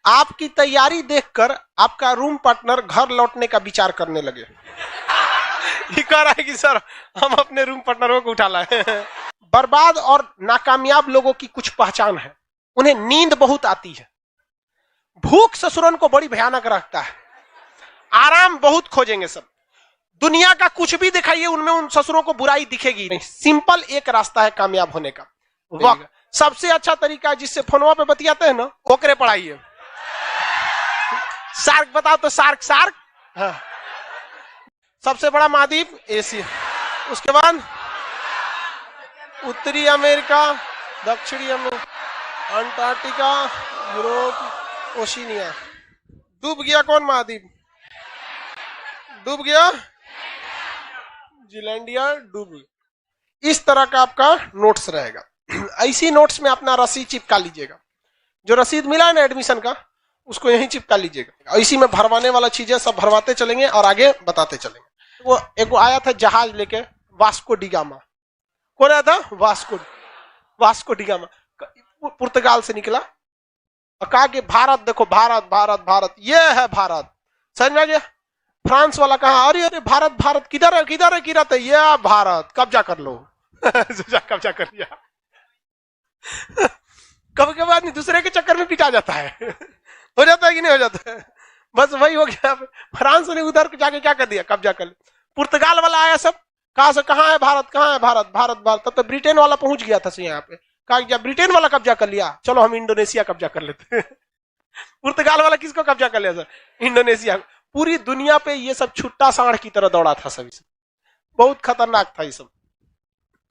आपकी तैयारी देखकर आपका रूम पार्टनर घर लौटने का विचार करने लगे। ये कह रहा है कि सर हम अपने रूम पार्टनरों को उठा लाए। बर्बाद और नाकामयाब लोगों की कुछ पहचान है, उन्हें नींद बहुत आती है, भूख ससुरन को बड़ी भयानक रखता है, आराम बहुत खोजेंगे सब, दुनिया का कुछ भी दिखाइए उनमें उन ससुरों को बुराई दिखेगी नहीं। सिंपल एक रास्ता है कामयाब होने का, वक्त सबसे अच्छा तरीका है जिससे फोनवा पे बतियाते हैं ना, ओकरे पढ़ाइए। सार्क बताओ तो, सार्क सार्क हाँ। सबसे बड़ा महाद्वीप एशिया, उसके बाद उत्तरी अमेरिका, दक्षिणी अमेरिका, अंटार्कटिका, यूरोप, ओशिनिया। डूब गया कौन महाद्वीप? डूब गया जीलैंडिया, डूब गया। इस तरह का आपका नोट्स रहेगा। ऐसी नोट्स में अपना रसीद चिपका लीजिएगा, जो रसीद मिला है ना एडमिशन का उसको यहीं चिपका लीजिएगा। इसी में भरवाने वाला चीजें सब भरवाते चलेंगे और आगे बताते चलेंगे। वो एक आया था जहाज लेके, वास्को डिगामा। कौन आया था? वास्को डिगामा पुर्तगाल से निकला और कहा कि भारत देखो, भारत भारत भारत, ये है भारत। समझ में आ गया? फ्रांस वाला कहा अरे अरे भारत भारत किधर है किधर है किधर है, ये भारत, कब्जा कर लो। कब्जा कर लिया। कभी कभी आदमी दूसरे के चक्कर में पिटा जाता है। हो जाता है कि नहीं हो जाता है? बस वही हो गया। फ्रांस ने उधर जाके क्या कर दिया, कब्जा कर लिया। पुर्तगाल वाला आया, सब कहा से कहाँ है भारत, कहाँ है भारत, भारत भारत। तब तो ब्रिटेन वाला पहुंच गया था यहाँ पे, कहा जब ब्रिटेन वाला कब्जा कर लिया चलो हम इंडोनेशिया कब्जा कर लेते हैं। पुर्तगाल वाला किसको कब्जा कर लिया सर? इंडोनेशिया। पूरी दुनिया पे ये सब छुट्टा सांड की तरह दौड़ा था सभी से, बहुत खतरनाक था ये सब।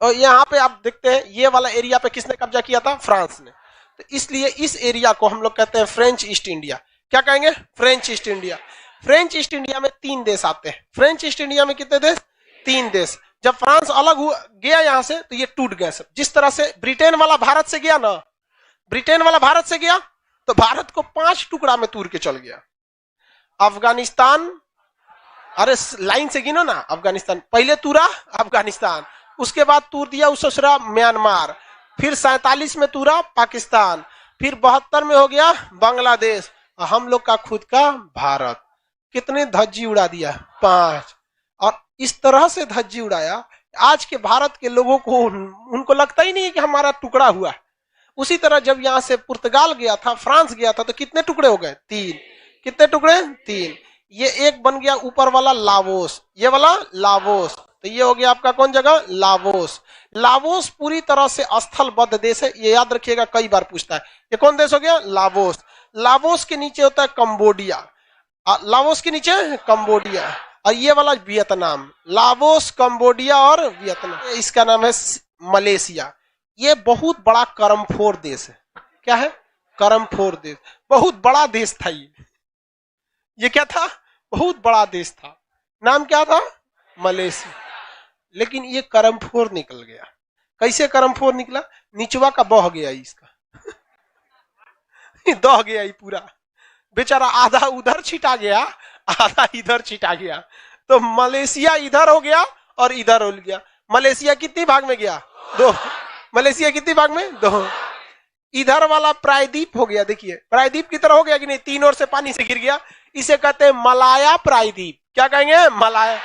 और यहाँ पे आप देखते हैं ये वाला एरिया पे किसने कब्जा किया था? फ्रांस ने। तो इसलिए इस एरिया को हम लोग कहते हैं फ्रेंच ईस्ट इंडिया। क्या कहेंगे? French east India. French east India में 3 देश आते हैं। फ्रेंच ईस्ट इंडिया में कितने देश? 3 देश। जब फ्रांस अलग गया यहाँ से तो ये टूट गए सब। जिस तरह से ब्रिटेन वाला भारत से गया ना, ब्रिटेन वाला भारत से गया तो भारत को 5 टुकड़ा में तोड़ के चल गया। अफगानिस्तान, अरे लाइन से गिनो ना, अफगानिस्तान पहले तूरा, अफगानिस्तान, उसके बाद तूर दिया उसरा म्यांमार, फिर 47 में तूरा पाकिस्तान, फिर 72 में हो गया बांग्लादेश, और हम लोग का खुद का भारत। कितने धज्जी उड़ा दिया? 5। और इस तरह से धज्जी उड़ाया आज के भारत के लोगों को, उनको लगता ही नहीं है कि हमारा टुकड़ा हुआ। उसी तरह जब यहां से पुर्तगाल गया था, फ्रांस गया था, तो कितने टुकड़े हो गए? 3। कितने टुकड़े? 3। ये एक बन गया ऊपर वाला लावोस, ये वाला लावोस, तो ये हो गया आपका कौन जगह? लावोस। लावोस पूरी तरह से स्थलबद्ध देश है, ये याद रखिएगा, कई बार पूछता है। ये कौन देश हो गया? लावोस। लावोस के नीचे होता है कंबोडिया, लावोस के नीचे कंबोडिया, और ये वाला वियतनाम। लावोस, कंबोडिया और वियतनाम, इसका नाम है मलेशिया। ये बहुत बड़ा कर्मफोर देश है। क्या है? कर्मफोर देश। बहुत बड़ा देश था ये क्या था? बहुत बड़ा देश था। नाम क्या था? मलेशिया। लेकिन ये कर्मफोर निकल गया। कैसे कर्मफोर निकला? निचवा का बह गया इसका। दह गया ही पूरा, बेचारा आधा उधर छिटा गया, आधा इधर छिटा गया। तो मलेशिया इधर हो गया और इधर हो गया। मलेशिया कितनी भाग में गया? 2। मलेशिया कितनी भाग में? 2। इधर वाला प्रायद्वीप हो गया, देखिए प्रायद्वीप की तरह हो गया कि नहीं? 3 ओर से पानी से गिर गया। इसे कहते हैं मलाया प्रायद्वीप। क्या कहेंगे? मलाया।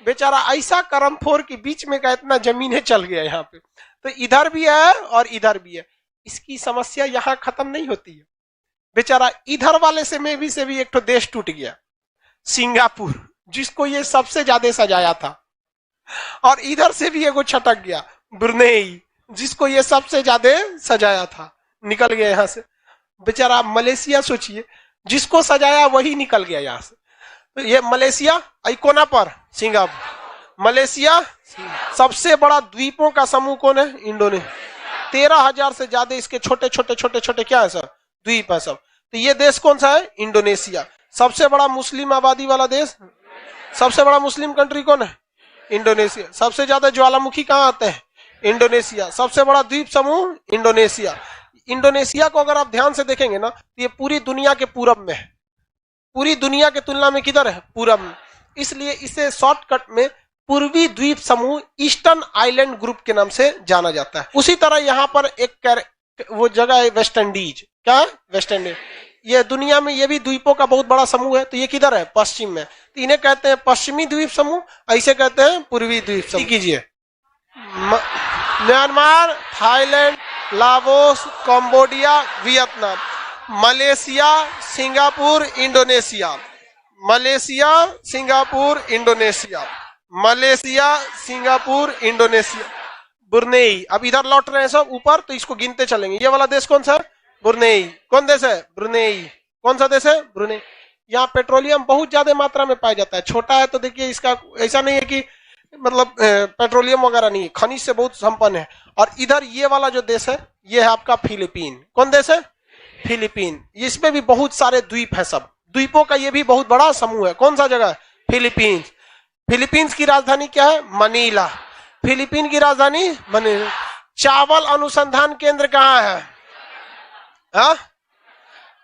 बेचारा ऐसा कर्मफोर के बीच में का इतना जमीनें चल गया यहाँ पे, तो इधर भी है और इधर भी है। इसकी समस्या यहाँ खत्म नहीं होती है। बेचारा इधर वाले से में भी एक तो देश टूट गया, सिंगापुर, जिसको ये सबसे ज्यादा सजाया था, और इधर से भी एगो छटक गया, ब्रुनेई, जिसको ये सबसे ज्यादा सजाया था, निकल गया यहाँ से। बेचारा मलेशिया सोचिए, जिसको सजाया वही निकल गया यहाँ से। तो ये मलेशिया कोना पर सिंगापुर, मलेशिया सबसे बड़ा द्वीपों का समूह कौन है? इंडोनेशिया। 13,000 से ज्यादा इसके छोटे छोटे छोटे छोटे क्या है सर? द्वीप है सब। तो ये देश कौन सा है? इंडोनेशिया। सबसे बड़ा मुस्लिम आबादी वाला देश, सबसे बड़ा मुस्लिम कंट्री कौन है? इंडोनेशिया। सबसे ज्यादा ज्वालामुखी कहाँ आते हैं? इंडोनेशिया। सबसे बड़ा द्वीप समूह इंडोनेशिया। इंडोनेशिया को अगर आप ध्यान से देखेंगे ना, तो ये पूरी दुनिया के पूरब में है। पूरी दुनिया के तुलना में किधर है? पूरब में। इसलिए इसे शॉर्टकट में पूर्वी द्वीप समूह, ईस्टर्न आइलैंड ग्रुप के नाम से जाना जाता है। उसी तरह यहाँ पर एक वो जगह है वेस्ट इंडीज। क्या है? West Indies. ये दुनिया में ये भी द्वीपों का बहुत बड़ा समूह है। तो ये किधर है? पश्चिम में। तो इन्हें कहते हैं पश्चिमी द्वीप समूह, ऐसे कहते हैं पूर्वी द्वीप समूह। कीजिए, Myanmar, Thailand, Laos, Cambodia, Vietnam, Malaysia, Singapore, Indonesia, Malaysia, Singapore, Indonesia, Malaysia, Singapore, Indonesia, Brunei. अब इधर लौट रहे हैं सब ऊपर, तो इसको गिनते चलेंगे। ये वाला देश कौन सा है? ब्रुनेई। कौन देश है? ब्रुनेई। कौन सा देश है? ब्रुनेई। यहाँ पेट्रोलियम बहुत ज्यादा मात्रा में पाया जाता है। छोटा है तो देखिए, इसका ऐसा नहीं है कि मतलब पेट्रोलियम वगैरह नहीं है, खनिज से बहुत संपन्न है। और इधर ये वाला जो देश है, ये है आपका फिलीपीन। कौन देश है? फिलीपीन। इसमें भी बहुत सारे द्वीप है, सब द्वीपों का ये भी बहुत बड़ा समूह है। कौन सा जगह? फिलीपींस। फिलीपींस की राजधानी क्या है? मनीला। फिलीपीन की राजधानी मनीला। चावल अनुसंधान केंद्र कहाँ है? हाँ?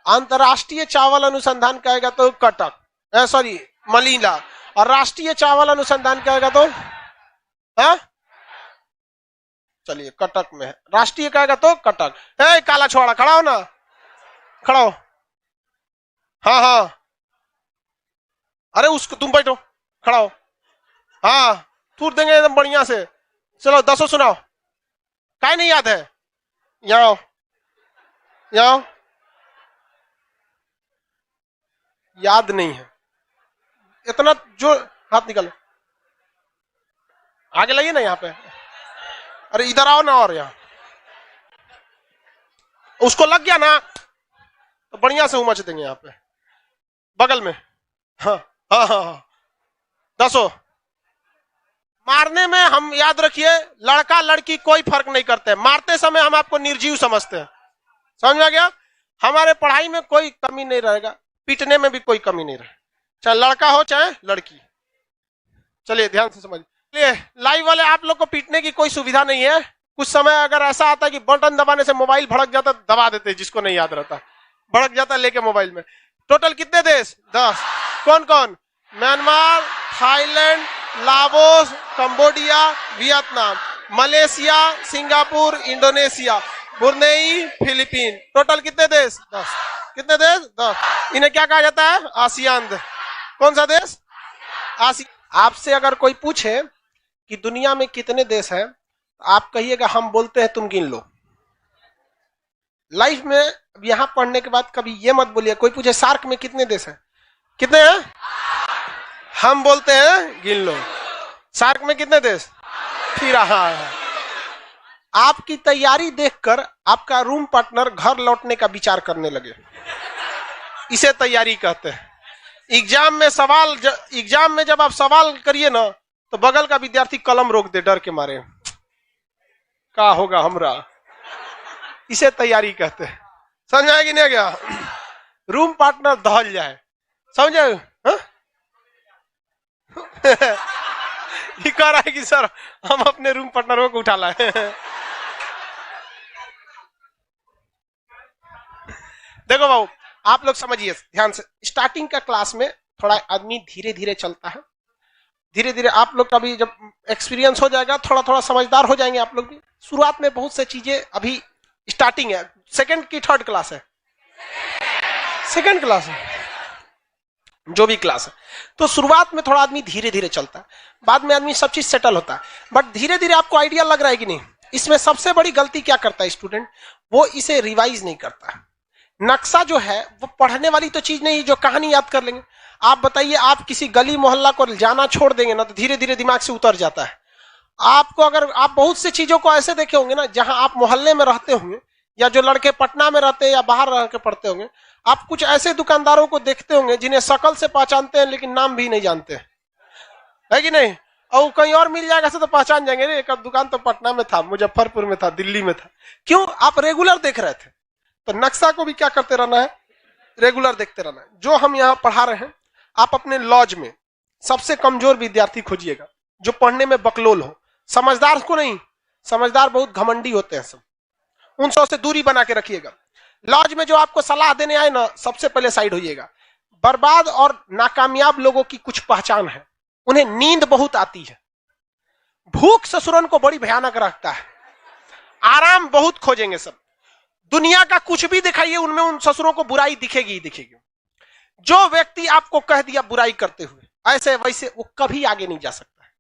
अंतरराष्ट्रीय चावल अनुसंधान कहेगा तो कटक, सॉरी मनीला। और राष्ट्रीय चावल अनुसंधान कहेगा तो हाँ, चलिए कटक में है। राष्ट्रीय कहेगा तो कटक। काला छोड़ा खड़ा हो ना, खड़ा हो। हाँ हाँ, अरे उसको तुम बैठो, खड़ा हो। हाँ, तूर देंगे एकदम बढ़िया से। चलो 10 सुनाओ। काय नहीं याद है? यहाँ आओ, यहाँ आओ। याद नहीं है इतना जो, हाथ निकालो, आगे लाइए ना यहाँ पे। अरे इधर आओ ना, और यहाँ उसको लग गया ना तो बढ़िया से उमच देंगे यहाँ पे बगल में। हाँ हाँ हाँ हाँ, 10। मारने में हम याद रखिए, लड़का लड़की कोई फर्क नहीं करते। मारते समय हम आपको निर्जीव समझते हैं, समझ में आ गया? हमारे पढ़ाई में कोई कमी नहीं रहेगा, पीटने में भी कोई कमी नहीं रहेगा, चाहे लड़का हो चाहे लड़की। चलिए ध्यान से समझिए। लाइव वाले आप लोग को पीटने की कोई सुविधा नहीं है। कुछ समय अगर ऐसा आता है कि बटन दबाने से मोबाइल भड़क जाता, दबा देते, जिसको नहीं याद रहता भड़क जाता लेके मोबाइल में। टोटल कितने देश? 10। कौन कौन? Myanmar, Thailand, Laos, Cambodia, Vietnam, Malaysia, Singapore, Indonesia, Brunei, Philippine. Total कितने देश? 10। कितने देश? 10। इन्हें क्या कहा जाता है? आसियान। कौन सा देश? आपसे अगर कोई पूछे कि दुनिया में कितने देश हैं, आप कहिएगा हम बोलते हैं, तुम गिन लो। लाइफ में यहां पढ़ने के बाद कभी ये मत बोलिए, कोई पूछे सार्क में कितने देश हैं, कितने हैं, हम बोलते हैं गिन लो। सार्क में कितने देश? फिर हाँ, आपकी तैयारी देखकर आपका रूम पार्टनर घर लौटने का विचार करने लगे, इसे तैयारी कहते हैं। एग्जाम में जब आप सवाल करिए ना, तो बगल का विद्यार्थी कलम रोक दे डर के मारे, क्या होगा हमरा, इसे तैयारी कहते हैं। समझ आएगी नहीं गया? रूम पार्टनर दहल जाए, समझे? ये कह रहा है कि सर हम अपने रूम पार्टनरों को उठा लाए। देखो बाबू, आप लोग समझिए ध्यान से। स्टार्टिंग का क्लास में थोड़ा आदमी धीरे धीरे चलता है, धीरे धीरे आप लोग का भी जब एक्सपीरियंस हो जाएगा, थोड़ा थोड़ा समझदार हो जाएंगे आप लोग भी। शुरुआत में बहुत से चीजें, अभी स्टार्टिंग है, सेकंड की थर्ड क्लास है, सेकंड क्लास है, जो भी क्लास है। तो शुरुआत में थोड़ा आदमी धीरे धीरे चलता है, बाद में आदमी सब चीज सेटल होता है। बट धीरे धीरे आपको आइडिया लग रहा है कि नहीं? इसमें सबसे बड़ी गलती क्या करता है स्टूडेंट? वो इसे रिवाइज नहीं करता है। नक्शा जो है वो पढ़ने वाली तो चीज नहीं जो कहानी याद कर लेंगे। आप बताइए, आप किसी गली मोहल्ला को जाना छोड़ देंगे ना, तो धीरे धीरे दिमाग से उतर जाता है। आपको अगर आप बहुत सी चीजों को ऐसे देखे होंगे ना, जहां आप मोहल्ले में रहते होंगे, या जो लड़के पटना में रहते हैं या बाहर रह के पढ़ते होंगे, आप कुछ ऐसे दुकानदारों को देखते होंगे जिन्हें शक्ल से पहचानते हैं लेकिन नाम भी नहीं जानते, है कि नहीं? और कहीं और मिल जाएगा तो पहचान जाएंगे, एक दुकान तो पटना में था, मुजफ्फरपुर में था, दिल्ली में था। क्यों? आप रेगुलर देख रहे थे। तो नक्शा को भी क्या करते रहना है? रेगुलर देखते रहना है। जो हम यहाँ पढ़ा रहे हैं, आप अपने लॉज में सबसे कमजोर विद्यार्थी खोजिएगा, जो पढ़ने में बकलोल हो, समझदार को नहीं, समझदार बहुत घमंडी होते हैं सब, उन सब से दूरी बना के रखिएगा। लॉज में जो आपको सलाह देने आए ना, सबसे पहले साइड होइएगा। बर्बाद और नाकामयाब लोगों की कुछ पहचान है, उन्हें नींद बहुत आती है, भूख ससुरन को बड़ी भयानक रखता है, आराम बहुत खोजेंगे सब। दुनिया का कुछ भी दिखाइए, उनमें उन ससुरों को बुराई दिखेगी ही दिखेगी। जो व्यक्ति आपको कह दिया बुराई करते हुए ऐसे वैसे, वो कभी आगे नहीं जा सकता है,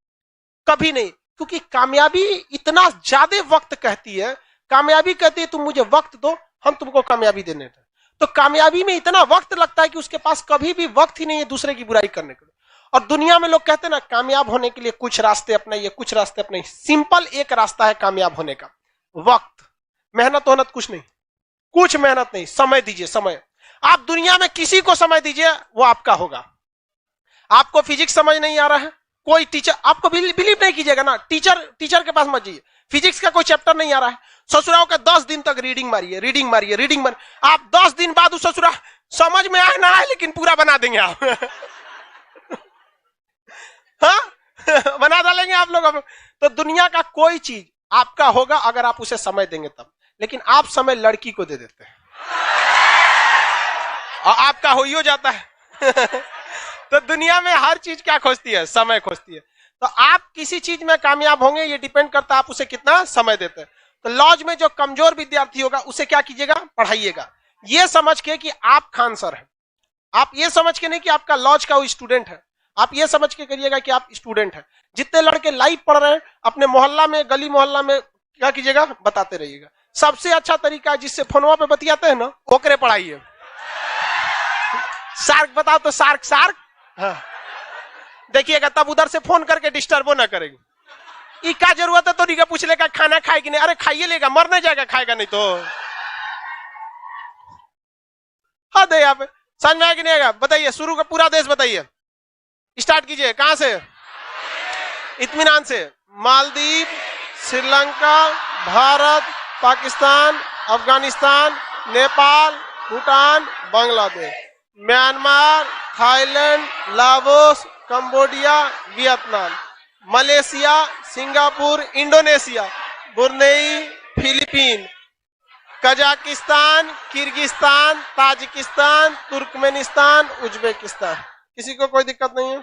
कभी नहीं। क्योंकि कामयाबी इतना ज्यादा वक्त कहती है, कामयाबी कहती है तुम मुझे वक्त दो, हम तुमको कामयाबी देने हैं। तो कामयाबी में इतना वक्त लगता है कि उसके पास कभी भी वक्त ही नहीं है दूसरे की बुराई करने के लिए। और दुनिया में लोग कहते हैं ना, कामयाब होने के लिए कुछ रास्ते अपनाइए, कुछ रास्ते अपनाइए। सिंपल एक रास्ता है कामयाब होने का, वक्त। मेहनत होनत कुछ नहीं, कुछ मेहनत नहीं, समय दीजिए, समय। आप दुनिया में किसी को समय दीजिए, वो आपका होगा। आपको फिजिक्स समझ नहीं आ रहा है, कोई टीचर, आपको बिलीव नहीं कीजिएगा ना, टीचर के पास मत जाइए। फिजिक्स का कोई चैप्टर नहीं आ रहा है, ससुराओं का 10 दिन तक रीडिंग मारिए, रीडिंग मारिए, रीडिंग मारिए। आप 10 दिन बाद उस ससुरा समझ में आए ना आए, लेकिन पूरा बना देंगे आप। हाँ बना डालेंगे आप लोग। तो दुनिया का कोई चीज आपका होगा अगर आप उसे समय देंगे तब। लेकिन आप समय लड़की को दे देते हैं और आपका हो ही हो जाता है। तो दुनिया में हर चीज क्या खोजती है? समय खोजती है। तो आप किसी चीज में कामयाब होंगे, ये डिपेंड करता है आप उसे कितना समय देते हैं। तो लॉज में जो कमजोर विद्यार्थी होगा उसे क्या कीजिएगा? पढ़ाइएगा, ये समझ के कि आप खान सर हैं। आप ये समझ के नहीं कि आपका लॉज का वो स्टूडेंट है, आप ये समझ के करिएगा कि आप स्टूडेंट हैं। जितने लड़के लाइव पढ़ रहे हैं अपने मोहल्ला में, गली मोहल्ला में क्या कीजिएगा? बताते रहिएगा। सबसे अच्छा तरीका है जिससे फोनवा पे बतियाते हैं ना, ओकरे पढ़ाइए। सार्क बताओ तो सार्क सार्क, हाँ देखिएगा, तब उधर से फोन करके डिस्टर्बो ना करेगी। क्या जरूरत है तो नहीं पूछ लेगा खाना खाए कि नहीं? अरे खाइए लेगा, मर नहीं जाएगा खाएगा नहीं तो। हाँ दे यहाँ पे समझ में आएगा नहीं आएगा? बताइए, शुरू का पूरा देश बताइए, स्टार्ट कीजिए। कहां से? इत्मीनान से। Maldives, Sri Lanka, Bharat, Pakistan, Afghanistan, Nepal, Bhutan, Bangladesh, Myanmar, Thailand, Laos, Cambodia, Vietnam, Malaysia, Singapore, Indonesia, Brunei, Philippine, Kazakhstan, Kyrgyzstan, Tajikistan, Turkmenistan, Uzbekistan. किसी को कोई दिक्कत नहीं है?